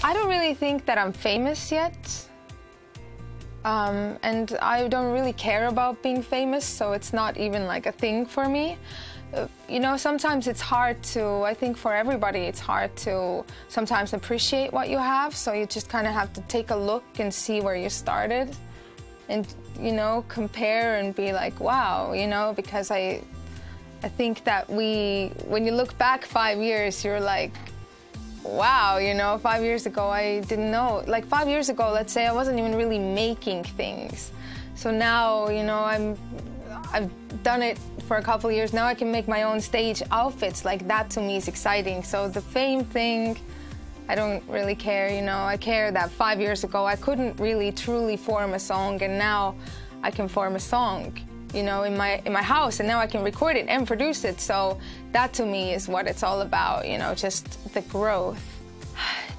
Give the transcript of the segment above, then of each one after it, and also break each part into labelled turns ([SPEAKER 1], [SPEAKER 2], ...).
[SPEAKER 1] I don't really think that I'm famous yet. And I don't really care about being famous, so it's not even like a thing for me. You know, sometimes it's hard to, I think for everybody, it's hard to sometimes appreciate what you have, so you just kind of have to take a look and see where you started and, you know, compare and be like, wow, you know, because I think that when you look back 5 years, you're like, wow, you know, 5 years ago I didn't know. Like 5 years ago, let's say, I wasn't even really making things. So now, you know, I've done it for a couple of years. Now I can make my own stage outfits. Like that to me is exciting. So the fame thing, I don't really care, you know. I care that 5 years ago I couldn't really truly form a song, and now I can form a song, you know, in my house, and now I can record it and produce it. So that to me is what it's all about, you know, just the growth.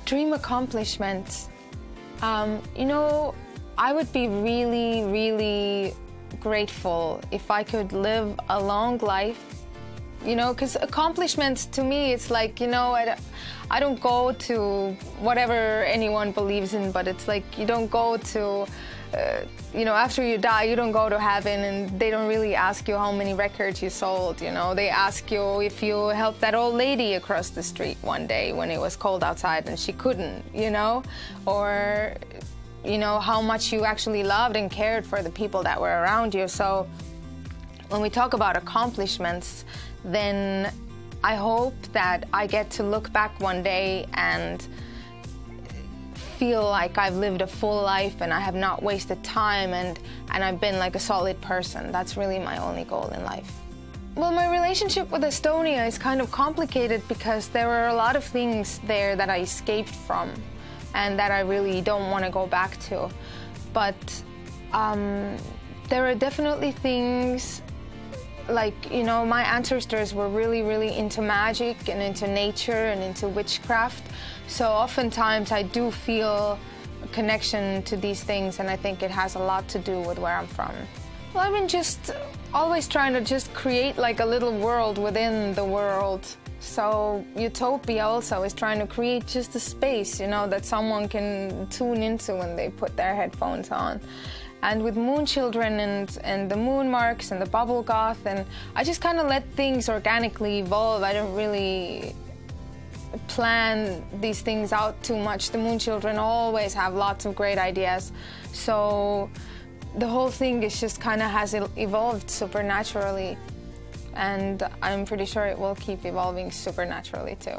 [SPEAKER 1] Dream accomplishments. You know, I would be really, really grateful if I could live a long life, you know, because accomplishments to me, it's like, you know, I don't go to whatever anyone believes in, but it's like you don't go to, you know, after you die, you don't go to heaven, and they don't really ask you how many records you sold, you know. They ask you if you helped that old lady across the street one day when it was cold outside and she couldn't, you know, or, you know, how much you actually loved and cared for the people that were around you. So when we talk about accomplishments, then I hope that I get to look back one day and feel like I've lived a full life and I have not wasted time, and I've been like a solid person. That's really my only goal in life. Well, my relationship with Estonia is kind of complicated because there were a lot of things there that I escaped from and that I really don't want to go back to. But there are definitely things like, you know, my ancestors were really, really into magic and into nature and into witchcraft. So oftentimes I do feel a connection to these things, and I think it has a lot to do with where I'm from. Well, I've been just always trying to just create like a little world within the world. So Utopia also is trying to create just a space, you know, that someone can tune into when they put their headphones on. And with Moon Children and the Moon Marks and the Bubble Goth, and I just kind of let things organically evolve. I don't really plan these things out too much. The Moon Children always have lots of great ideas. So the whole thing is just kind of has evolved supernaturally. And I'm pretty sure it will keep evolving supernaturally too.